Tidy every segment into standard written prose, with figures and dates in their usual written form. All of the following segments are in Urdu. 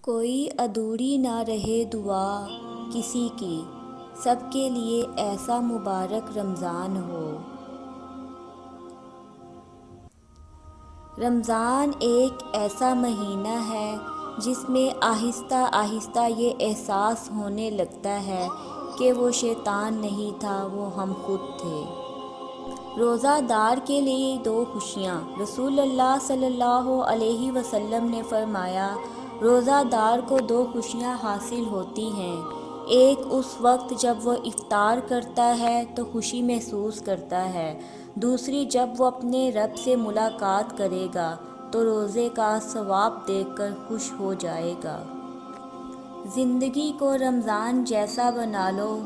کوئی ادھوری نہ رہے دعا کسی کی، سب کے لیے ایسا مبارک رمضان ہو۔ رمضان ایک ایسا مہینہ ہے جس میں آہستہ آہستہ یہ احساس ہونے لگتا ہے کہ وہ شیطان نہیں تھا، وہ ہم خود تھے۔ روزہ دار کے لیے دو خوشیاں۔ رسول اللہ صلی اللہ علیہ وسلم نے فرمایا، روزہ دار کو دو خوشیاں حاصل ہوتی ہیں۔ ایک اس وقت جب وہ افطار کرتا ہے تو خوشی محسوس کرتا ہے، دوسری جب وہ اپنے رب سے ملاقات کرے گا تو روزے کا ثواب دیکھ کر خوش ہو جائے گا۔ زندگی کو رمضان جیسا بنا لو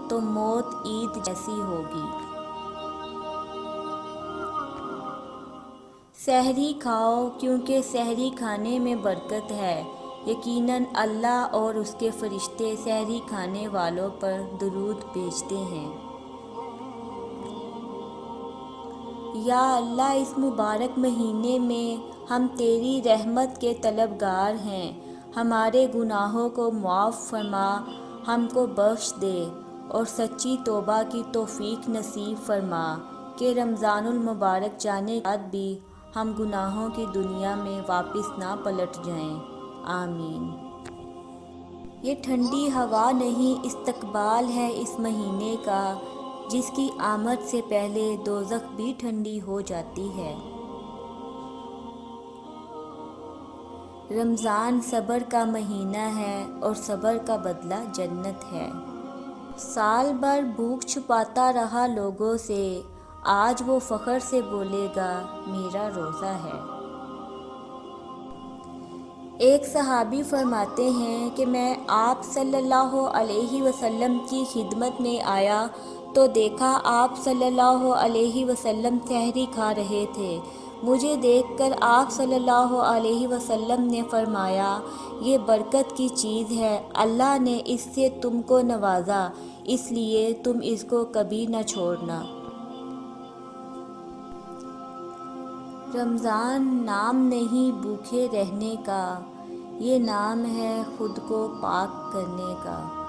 تو موت عید جیسی ہوگی۔ سحری کھاؤ کیونکہ سحری کھانے میں برکت ہے۔ یقیناً اللہ اور اس کے فرشتے سحری کھانے والوں پر درود بھیجتے ہیں۔ یا اللہ، اس مبارک مہینے میں ہم تیری رحمت کے طلبگار ہیں، ہمارے گناہوں کو معاف فرما، ہم کو بخش دے اور سچی توبہ کی توفیق نصیب فرما کہ رمضان المبارک جانے کے بعد بھی ہم گناہوں کی دنیا میں واپس نہ پلٹ جائیں۔ آمین۔ یہ ٹھنڈی ہوا نہیں، استقبال ہے اس مہینے کا، جس کی آمد سے پہلے دوزخ بھی ٹھنڈی ہو جاتی ہے۔ رمضان صبر کا مہینہ ہے اور صبر کا بدلہ جنت ہے۔ سال بھر بھوک چھپاتا رہا لوگوں سے، آج وہ فخر سے بولے گا میرا روزہ ہے۔ ایک صحابی فرماتے ہیں کہ میں آپ صلی اللہ علیہ وسلم کی خدمت میں آیا تو دیکھا آپ صلی اللہ علیہ وسلم سحری کھا رہے تھے۔ مجھے دیکھ کر آپ صلی اللہ علیہ وسلم نے فرمایا، یہ برکت کی چیز ہے، اللہ نے اس سے تم کو نوازا، اس لیے تم اس کو کبھی نہ چھوڑنا۔ رمضان نام نہیں بھوکے رہنے کا، یہ نام ہے خود کو پاک کرنے کا۔